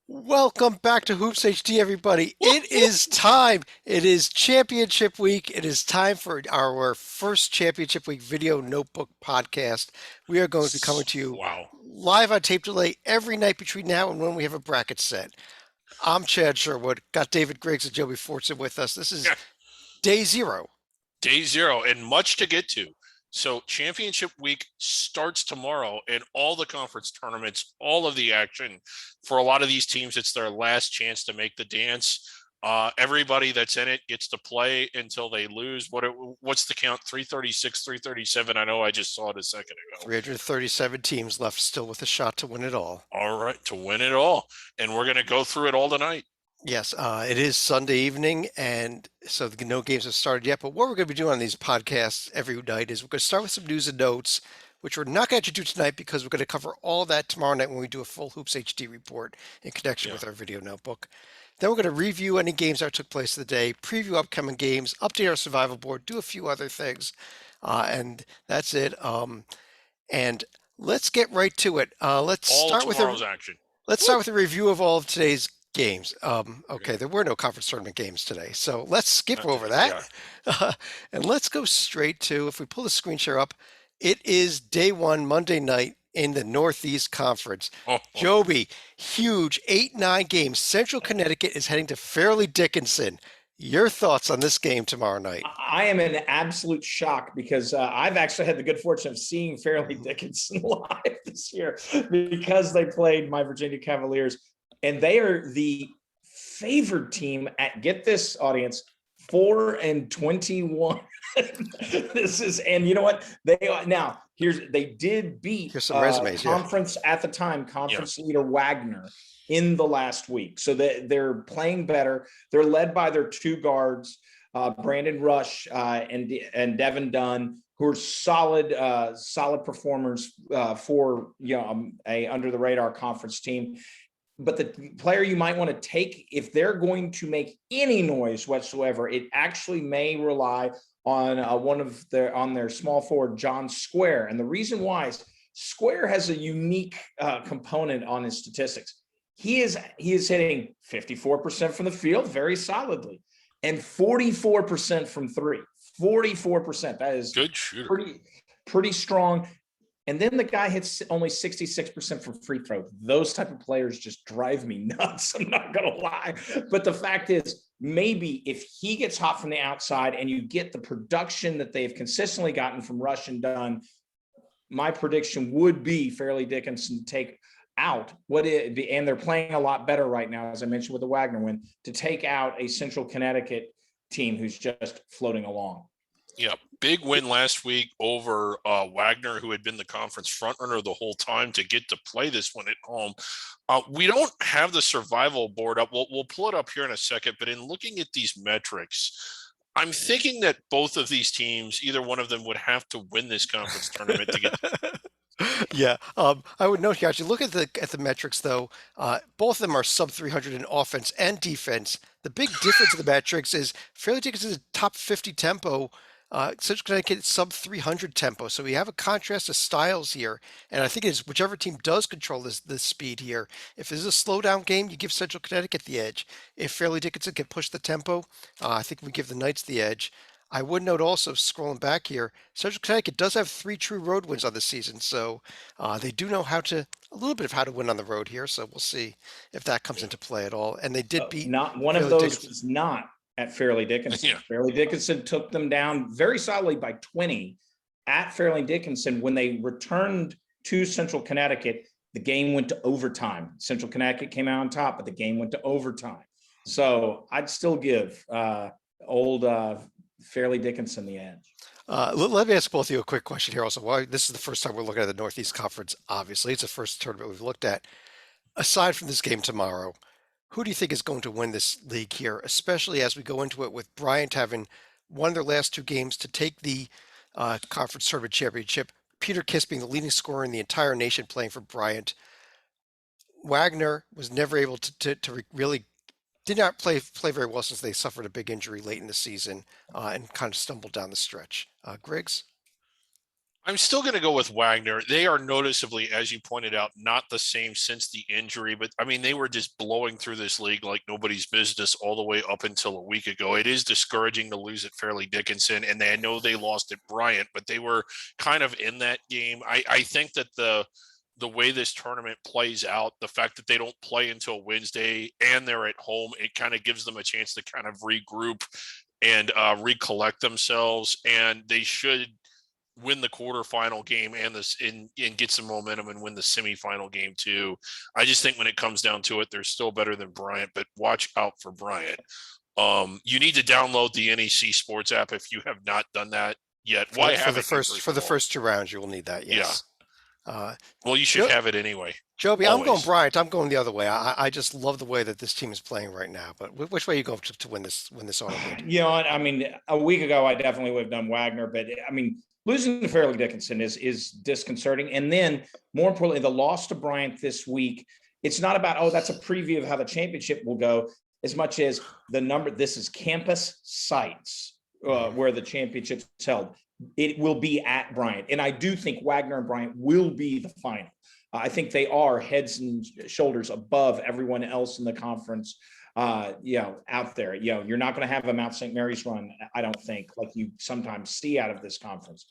Welcome back to Hoops HD, everybody. It is time. It is championship week. It is time for our first championship week video notebook podcast. We are going to be coming to you Wow. live on tape delay every night between now and when we have a bracket set. I'm Chad Sherwood. Got David Griggs and Joey Fortson with us. This is Yeah. day zero. Day zero and much to get to. So championship week starts tomorrow and all the conference tournaments, all of the action for a lot of these teams, it's their last chance to make the dance. Everybody that's in it gets to play until they lose. What's the count? 336, 337. I know I just saw it a second ago. 337 teams left still with a shot to win it all. All right, to win it all. And we're going to go through it all tonight. Yes, it is Sunday evening, and so no games have started yet. But what we're going to be doing on these podcasts every night is we're going to start with some news and notes, which we're not going to do tonight because we're going to cover all that tomorrow night when we do a full Hoops HD report in connection Yeah. with our video notebook. Then we're going to review any games that took place the day, preview upcoming games, update our survival board, do a few other things, and that's it. And let's get right to it. All tomorrow's action. Let's Woo. start with a review of all of today's games. Okay, Okay. there were no conference tournament games today, so let's skip Not over today. that. Yeah. And let's go straight to, if we pull the screen share up, it is day one, Monday night in the Northeast Conference. Oh, Joby, huge 8-9 games. Central Connecticut is heading to Fairleigh Dickinson. Your thoughts on this game tomorrow night? I am in absolute shock because I've actually had the good fortune of seeing Fairleigh Dickinson live this year because they played my Virginia Cavaliers, and they are the favored team at, get this, audience, 4-21. This is, and you know what? They are now. They did beat Here's some resumes, yeah. conference at the time, conference leader Wagner in the last week. So they're playing better. They're led by their two guards, Brandon Rush and Devin Dunn, who are solid performers for a under the radar conference team. But the player you might want to take if they're going to make any noise whatsoever, it actually may rely on their small forward, John Square. And the reason why is Square has a unique component on his statistics. He is hitting 54% from the field very solidly and 44% from three. 44%. That is good shooter. Pretty strong. And then the guy hits only 66% from free throw. Those type of players just drive me nuts. I'm not going to lie. But the fact is, maybe if he gets hot from the outside and you get the production that they've consistently gotten from Rush and Dunn, my prediction would be Fairleigh Dickinson to take out and they're playing a lot better right now, as I mentioned with the Wagner win, to take out a Central Connecticut team who's just floating along. Yeah, big win last week over Wagner, who had been the conference frontrunner the whole time to get to play this one at home. We don't have the survival board up. We'll pull it up here in a second, but in looking at these metrics, I'm thinking that both of these teams, either one of them would have to win this conference tournament to get. Yeah, I would note here, as you look at the metrics, though, both of them are sub 300 in offense and defense. The big difference in the metrics is Fairleigh Dickinson's top 50 tempo, Central Connecticut sub 300 tempo. So we have a contrast of styles here, and I think it's whichever team does control this speed here. If there's a slowdown game, you give Central Connecticut the edge. If Fairleigh Dickinson can push the tempo, I think we give the Knights the edge. I would note also, scrolling back here, Central Connecticut does have 3 true road wins on the season, so they do know a little bit of how to win on the road here. So we'll see if that comes into play at all. And they did beat. Not one of those was not at Fairleigh Dickinson. Yeah. Fairleigh Dickinson took them down very solidly by 20 at Fairleigh Dickinson. When they returned to Central Connecticut, the game went to overtime. Central Connecticut came out on top, but the game went to overtime. So I'd still give old Fairleigh Dickinson the edge. Let me ask both of you a quick question here also. Why this is the first time we're looking at the Northeast Conference, obviously. It's the first tournament we've looked at. Aside from this game tomorrow, who do you think is going to win this league here, especially as we go into it with Bryant having won their last 2 games to take the conference tournament championship, Peter Kiss being the leading scorer in the entire nation playing for Bryant. Wagner was never able to really did not play very well since they suffered a big injury late in the season and kind of stumbled down the stretch. Griggs? I'm still going to go with Wagner. They are noticeably, as you pointed out, not the same since the injury, but I mean, they were just blowing through this league like nobody's business all the way up until a week ago. It is discouraging to lose at Fairleigh Dickinson, and I know they lost at Bryant, but they were kind of in that game. I think that the way this tournament plays out, the fact that they don't play until Wednesday and they're at home, it kind of gives them a chance to kind of regroup and recollect themselves, and they should win the quarterfinal game and this and get some momentum and win the semifinal game too. I just think when it comes down to it, they're still better than Bryant, but watch out for Bryant. You need to download the NEC Sports app if you have not done that yet. Why for haven't the first two rounds? You will need that. Yes. Well, you should have it anyway. Joby, Always. I'm going Bryant. I'm going the other way. I just love the way that this team is playing right now. But which way you go to win this auto bid? You know, I mean, a week ago I definitely would have done Wagner, but I mean, losing to Fairleigh Dickinson is disconcerting. And then more importantly, the loss to Bryant this week, it's not about, that's a preview of how the championship will go, as much as the number, this is campus sites where the championship's held. It will be at Bryant. And I do think Wagner and Bryant will be the final. I think they are heads and shoulders above everyone else in the conference. Out there, you're not going to have a Mount St. Mary's run, I don't think, like you sometimes see out of this conference.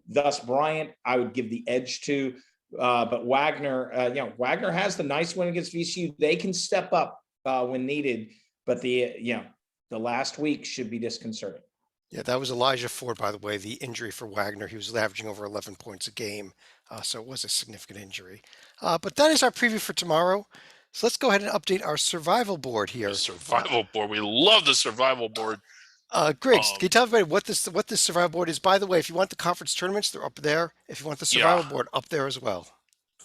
Thus, Bryant, I would give the edge to, but Wagner, Wagner has the nice win against VCU. They can step up when needed, but the last week should be disconcerting. Yeah, that was Elijah Ford, by the way, the injury for Wagner. He was averaging over 11 points a game, so it was a significant injury. But that is our preview for tomorrow. So let's go ahead and update our survival board here. The survival board. We love the survival board. Griggs, can you tell everybody what this survival board is? By the way, if you want the conference tournaments, they're up there. If you want the survival board, up there as well.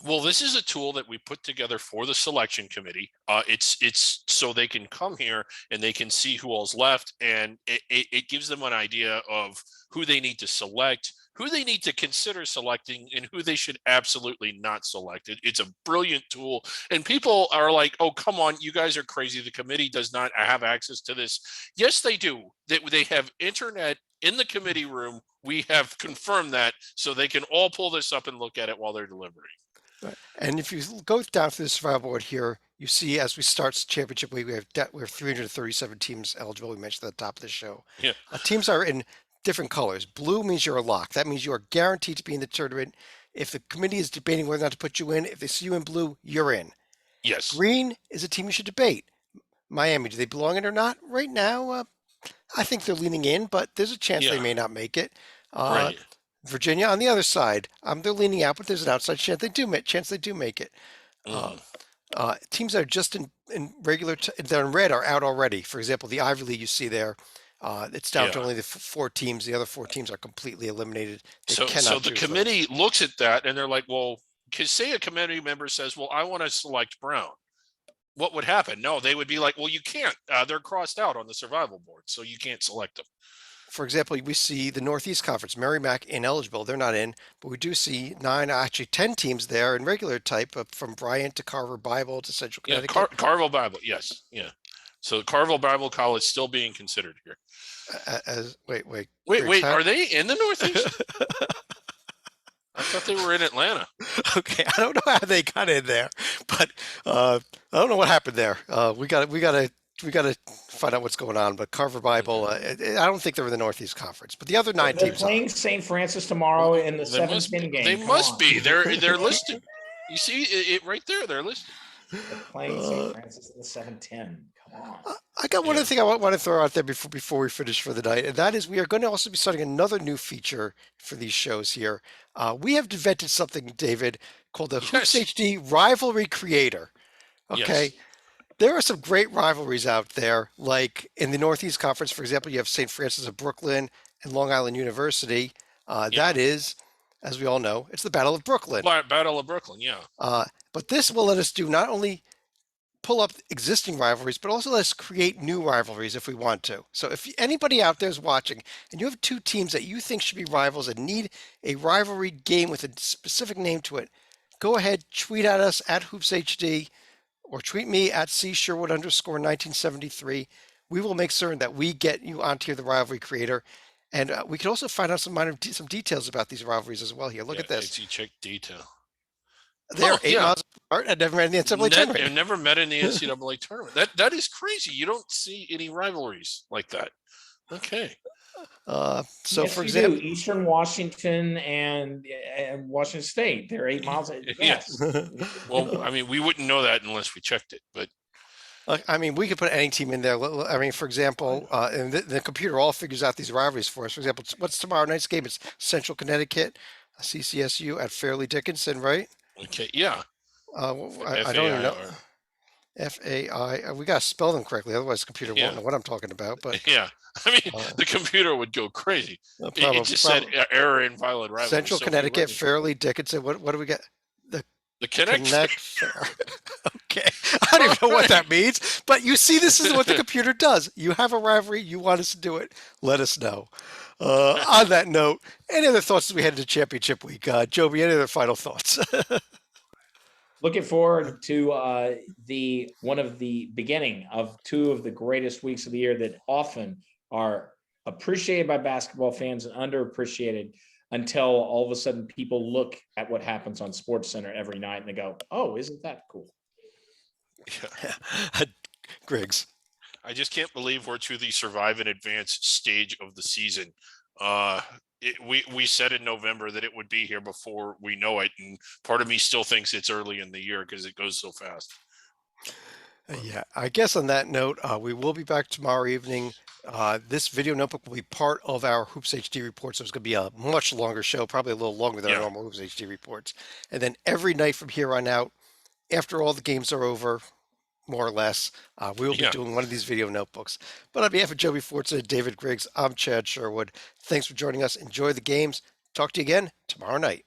Well, this is a tool that we put together for the selection committee. It's so they can come here and they can see who all's left, and it gives them an idea of who they need to select, who they need to consider selecting, and who they should absolutely not select. It's a brilliant tool, and people are like, "Oh, come on, you guys are crazy. The committee does not have access to this." Yes, they do. They have internet in the committee room. We have confirmed that, so they can all pull this up and look at it while they're deliberating. Right. And if you go down through the survival board here, you see as we start championship week, we have 337 teams eligible. We mentioned at the top of the show. Yeah. Teams are in different colors. Blue means you're a lock. That means you are guaranteed to be in the tournament. If the committee is debating whether or not to put you in, if they see you in blue, you're in. Yes. Green is a team you should debate. Miami, do they belong in or not? Right now, I think they're leaning in, but there's a chance they may not make it. Right. Virginia on the other side, they're leaning out, but there's an outside chance they do make it. Teams that are just in regular, they're in red are out already. For example, the Ivy League you see there, it's down to only the 4 teams. The other 4 teams are completely eliminated. So the committee looks at that and they're like, well, because say a committee member says, well, I want to select Brown. What would happen? No, they would be like, well, you can't. They're crossed out on the survival board, so you can't select them. For example, we see the Northeast Conference, Merrimack ineligible. They're not in, but we do see 10 teams there in regular type, from Bryant to Carver Bible to Central Connecticut. Carville Bible, yes, yeah. So Carville Bible College still being considered here. Wait, are they in the Northeast? I thought they were in Atlanta. Okay, I don't know how they got in there, but I don't know what happened there. We got to find out what's going on. But Carver Bible, I don't think they're in the Northeast Conference, but the other 9 they're teams playing St. Francis tomorrow in the 7-10 game. They must be. They're listed. You see it right there. They're listed. They're playing St. Francis in the 7-10. Come on. I got one other thing I want to throw out there before we finish for the night, and that is we are going to also be starting another new feature for these shows here. We have invented something, David, called the Hoops HD Rivalry Creator. Okay. Yes. There are some great rivalries out there, like in the Northeast Conference, for example, you have St. Francis of Brooklyn and Long Island University. That is, as we all know, it's the Battle of Brooklyn. Battle of Brooklyn, yeah. But this will let us do not only pull up existing rivalries, but also let us create new rivalries if we want to. So if anybody out there is watching and you have 2 teams that you think should be rivals and need a rivalry game with a specific name to it, go ahead, tweet at us at HoopsHD or tweet me at @CSherwood_1973. We will make certain that we get you onto the rivalry creator. And we can also find out some details about these rivalries as well here. Look Yeah, at this. AT check detail. They're Oh 8 yeah, miles apart and never met in the NCAA tournament. I've never met in the NCAA tournament. That is crazy. You don't see any rivalries like that. Okay. So, Yes, for you do. example, Eastern Washington and Washington State. They're 8 miles. Yeah. Yes. Well, I mean, we wouldn't know that unless we checked it, but I mean, we could put any team in there. I mean, for example, and the computer all figures out these rivalries for us. For example, what's tomorrow night's game? It's Central Connecticut, CCSU at Fairleigh Dickinson, right? okay. Yeah. I don't even FAI know. or FAI. We got to spell them correctly. Otherwise, the computer won't yeah. know what I'm talking about. But Yeah. I mean, uh, the computer would go crazy. It just said probably error invalid rivalry. Central So many Connecticut, rivalries. Fairleigh Dickinson. What do we get? The The Connect. Connect Fair. Okay. I don't even know what that means, but you see, this is what the computer does. You have a rivalry, you want us to do it, let us know. On that note, any other thoughts as we head into championship week? Joby, any other final thoughts? Looking forward to the one of the beginning of two of the greatest weeks of the year that often are appreciated by basketball fans and underappreciated until all of a sudden people look at what happens on Sports Center every night and they go, "Oh, isn't that cool?" Griggs. I just can't believe we're to the survive and advance stage of the season. We said in November that it would be here before we know it, and part of me still thinks it's early in the year because it goes so fast. Yeah, I guess on that note, we will be back tomorrow evening. This video notebook will be part of our Hoops HD report, so it's going to be a much longer show, probably a little longer than our Yeah. normal Hoops HD reports. And then every night from here on out, after all the games are over, more or less, we will be Yeah. doing one of these video notebooks. But on behalf of Joby Fortson and David Griggs, I'm Chad Sherwood. Thanks for joining us. Enjoy the games. Talk to you again tomorrow night.